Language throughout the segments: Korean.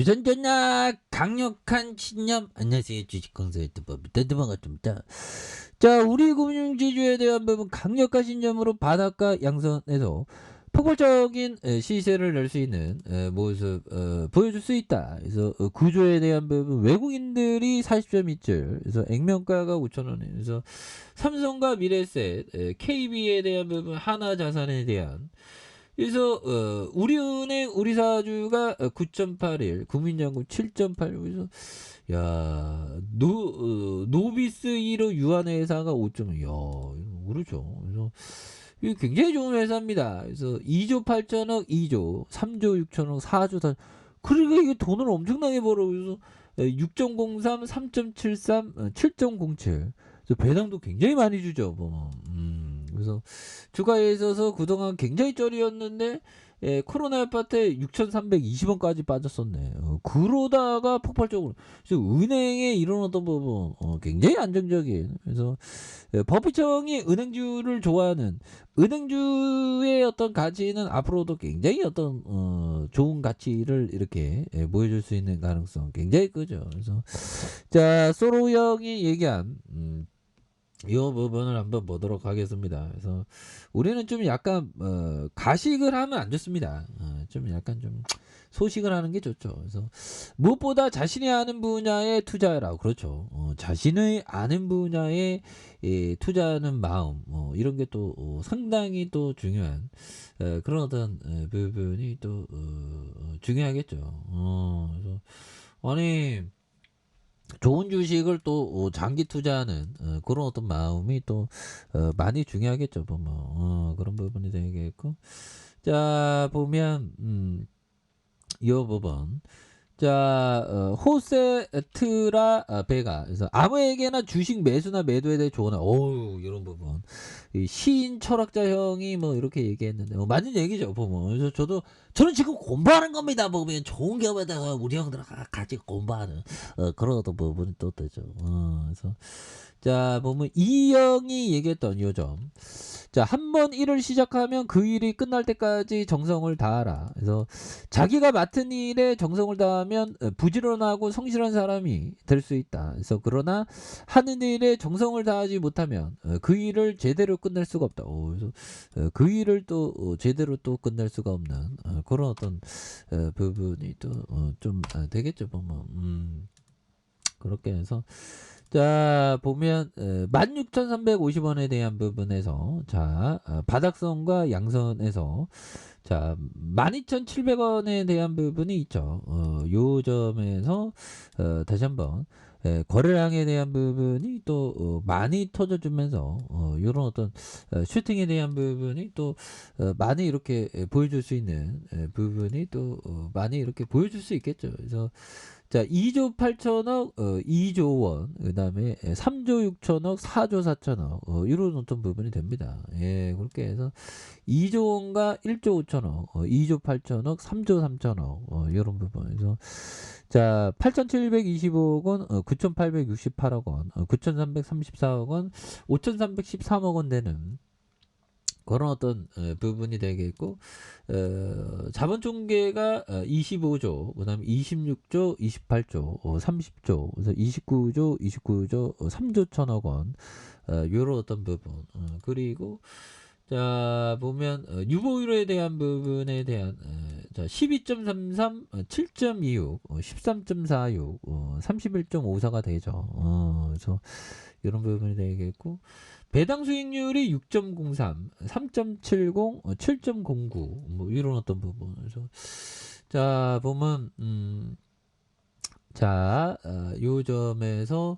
주선전략 강력한 신념. 안녕하세요, 주식강사 유튜버 반갑습니다. 자, 우리 금융지주에 대한 부분 강력한 신념으로 바닷가 양선에서 폭발적인 시세를 낼 수 있는 모습 보여줄 수 있다. 그래서 구조에 대한 부분 외국인들이 40.27, 그래서 액면가가 5,000원에, 그래서 삼성과 미래에셋, KB에 대한 부분, 하나자산에 대한, 그래서 우리은행 우리사주가 9.81, 국민연금 7.86. 그래서 노비스 1호 유한회사가 5.5. 그렇죠. 그래서 이거 굉장히 좋은 회사입니다. 그래서 2조 8천억, 2조, 3조 6천억, 4조 4. 그러니까 이게 돈을 엄청나게 벌어. 그래서 6.03, 3.73, 7.07. 그래서 배당도 굉장히 많이 주죠. 뭐. 그래서 주가에 있어서 그동안 굉장히 쩔이었는데 코로나 여파 때 6,320원까지 빠졌었네. 그러다가 폭발적으로. 그래서 은행에 일어났던 부분 굉장히 안정적인. 그래서 법인청이 은행주를 좋아하는 은행주의 어떤 가치는 앞으로도 굉장히 어떤 좋은 가치를 이렇게 보여줄 수 있는 가능성 굉장히 크죠. 그래서 자, 소로 형이 얘기한 이 부분을 한번 보도록 하겠습니다. 그래서 우리는 좀 약간 가식을 하면 안 좋습니다. 좀 약간 좀 소식을 하는 게 좋죠. 그래서 무엇보다 자신이 아는 분야에 투자하라고. 그렇죠. 자신의 아는 분야에 투자하는 마음, 이런 게 또 상당히 또 중요한 그런 어떤 부분이 또 중요하겠죠. 그래서 아니, 좋은 주식을 또 장기 투자하는 그런 어떤 마음이 또 많이 중요하겠죠. 보면 그런 부분이 되겠고, 자 보면 이 부분, 자 호세트라 베가, 그래서 아무에게나 주식 매수나 매도에 대해 조언하. 이런 부분, 이 시인 철학자 형이 뭐 이렇게 얘기했는데 맞는 얘기죠. 보면 그래서 저는 지금 공부하는 겁니다. 보면 좋은 기업에다가 우리 형들 같이 공부하는 그런 어떤 부분이 또 되죠. 그래서 자 보면 이 형이 얘기했던 요점, 자, 한 번 일을 시작하면 그 일이 끝날 때까지 정성을 다하라. 그래서 자기가 맡은 일에 정성을 다하면 부지런하고 성실한 사람이 될 수 있다. 그래서 그러나 하는 일에 정성을 다하지 못하면 그 일을 제대로 끝낼 수가 없다. 그래서 그 일을 또 제대로 또 끝낼 수가 없는 그런 어떤 부분이 또 좀 되겠죠. 보면 그렇게 해서 자 보면 16,350원에 대한 부분에서 자 바닥선과 양선에서 자 12,700원에 대한 부분이 있죠. 요 점에서 다시 한번 거래량에 대한 부분이 또 많이 터져주면서 요런 어떤 슈팅에 대한 부분이 또 많이 이렇게 보여줄 수 있는 부분이 또 많이 이렇게 보여줄 수 있겠죠. 그래서 자 2조 8천억, 2조 원, 그 다음에 3조 6천억, 4조 4천억 이런 어떤 부분이 됩니다. 예, 그렇게 해서 2조 원과 1조 5천억, 2조 8천억, 3조 3천억 이런 부분에서 자 8,725억 원, 9,868억 원, 9,334억 원, 5,313억 원 되는 그런 어떤 부분이 되겠고, 자본 총계가 25조, 그다음에 26조, 28조, 30조, 그래서 29조, 3조 천억 원, 요런 어떤 부분. 그리고 자 보면 유보율에 대한 부분에 대한 자 12.33, 7.26, 13.46, 31.54가 되죠. 그래서 이런 부분이 되겠고, 배당 수익률이 6.03, 3.70, 7.09, 뭐 이런 어떤 부분. 그래서 자 보면 자 요 점에서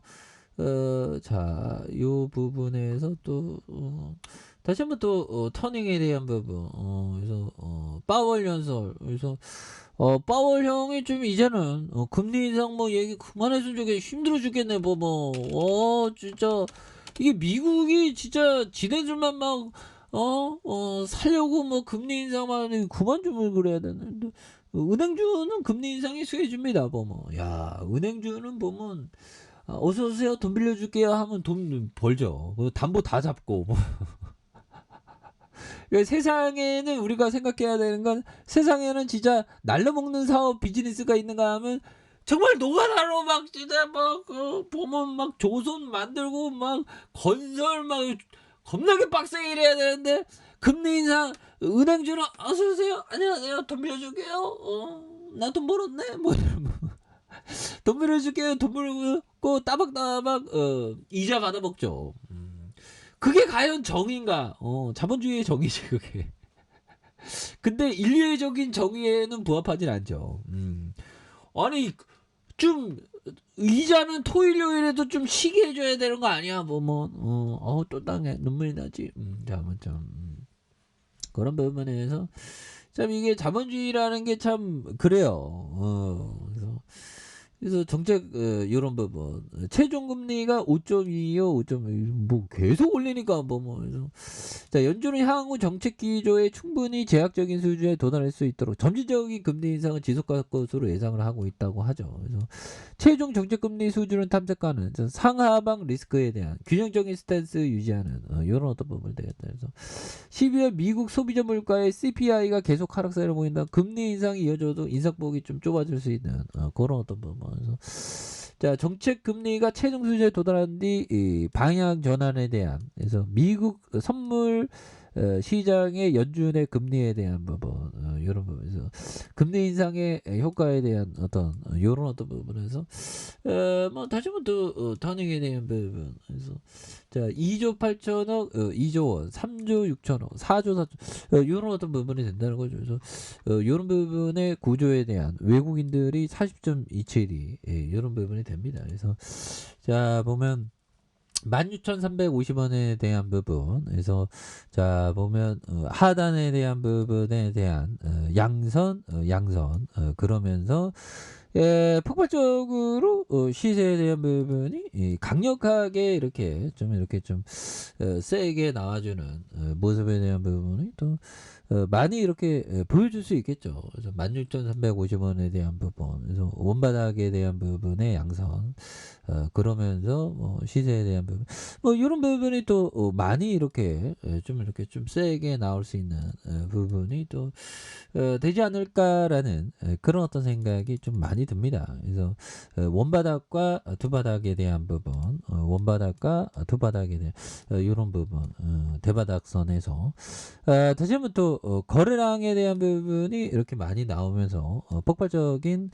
요 부분에서 또 다시 한번 또 터닝에 대한 부분. 그래서 파월 연설. 그래서 파월 형이 좀 이제는 금리 인상 뭐 얘기 그만했으면 좋겠네. 힘들어 죽겠네. 진짜 이게 미국이 진짜 지네들만 막 살려고 뭐 금리 인상만 그만 좀 그래야 되는데, 은행주는 금리 인상이 수혜줍니다. 보면 야, 은행주는 보면 어서 오세요, 돈 빌려줄게요 하면 돈 벌죠. 그 담보 다 잡고 왜 세상에는 우리가 생각해야 되는 건 세상에는 진짜 날려먹는 사업 비즈니스가 있는가 하면 정말 노가다로 막 진짜 막 보면 막 조선 만들고 막 건설 막 겁나게 빡세게 일해야 되는데 금리 인상 은행주는 "어서 오세요. 안녕하세요. 돈 빌려줄게요. 나 돈 벌었네." 뭐 이런 거. "돈 빌려줄게요." 돈 벌고 따박따박 이자 받아 먹죠. 그게 과연 정의인가? 자본주의의 정의지 그게. 근데 인류애적인 정의에는 부합하진 않죠. 아니 좀 이자는 토일 요일에도 좀 쉬게 해 줘야 되는 거 아니야? 또 땅에 눈물이 나지. 잠깐 좀 그런 부분에서 참 이게 자본주의라는 게 참 그래요. 그래서 정책 요런 부분 최종 금리가 5.25 5.1 뭐 계속 올리니까 그래서 자 연준은 향후 정책 기조에 충분히 제약적인 수준에 도달할 수 있도록 점진적인 금리 인상을 지속할 것으로 예상을 하고 있다고 하죠. 그래서 최종 정책 금리 수준을 탐색하는 상하방 리스크에 대한 균형적인 스탠스 유지하는 요런 어떤 부분이 되겠다. 그래서 12월 미국 소비자 물가의 CPI가 계속 하락세를 보인다. 금리 인상이 이어져도 인상폭이 좀 좁아질 수 있는 그런 어떤 부분. 그래서 자 정책 금리가 최종 수준에 도달한 뒤 이 방향 전환에 대한 그래서 미국 선물 시장의 연준의 금리에 대한 부분 이런 부분에서 금리 인상의 효과에 대한 어떤 이런 어떤 부분에서 뭐 다시 한번 또 터닝에 대한 부분 그래서 자 2조 8천억 2조 원 3조 6천억 4조 4조 이런 어떤 부분이 된다는 거죠. 그래서 이런 부분의 구조에 대한 외국인들이 40.27이 이런 부분이 됩니다. 그래서 자 보면 16,350원에 대한 부분 그래서 자 보면 하단에 대한 부분에 대한 양선 그러면서 폭발적으로 시세에 대한 부분이 강력하게 이렇게 좀 세게 나와주는 모습에 대한 부분이 또 많이 이렇게 보여줄 수 있겠죠. 그래서 16,350원에 대한 부분, 그래서 원바닥에 대한 부분의 양선, 그러면서 시세에 대한 부분, 이런 부분이 또 많이 이렇게 좀 세게 나올 수 있는 부분이 또 되지 않을까라는 그런 어떤 생각이 좀 많이 듭니다. 그래서 원바닥과 두바닥에 대한 부분, 원바닥과 두바닥에 대한 이런 부분, 대바닥선에서 다시 한번 또 거래량에 대한 부분이 이렇게 많이 나오면서 폭발적인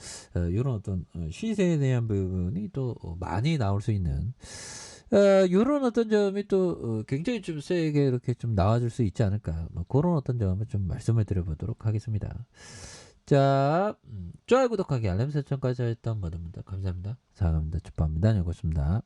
이런 어떤 시세에 대한 부분이 또 많이 나올 수 있는 요런 어떤 점이 또 굉장히 좀 세게 이렇게 좀 나와줄 수 있지 않을까 그런 어떤 점을 좀 말씀을 드려보도록 하겠습니다. 자 좋아요 구독하기 알람 설정까지 했던 모든 분들 감사합니다. 사랑합니다. 축복합니다. 안녕히 계십니다.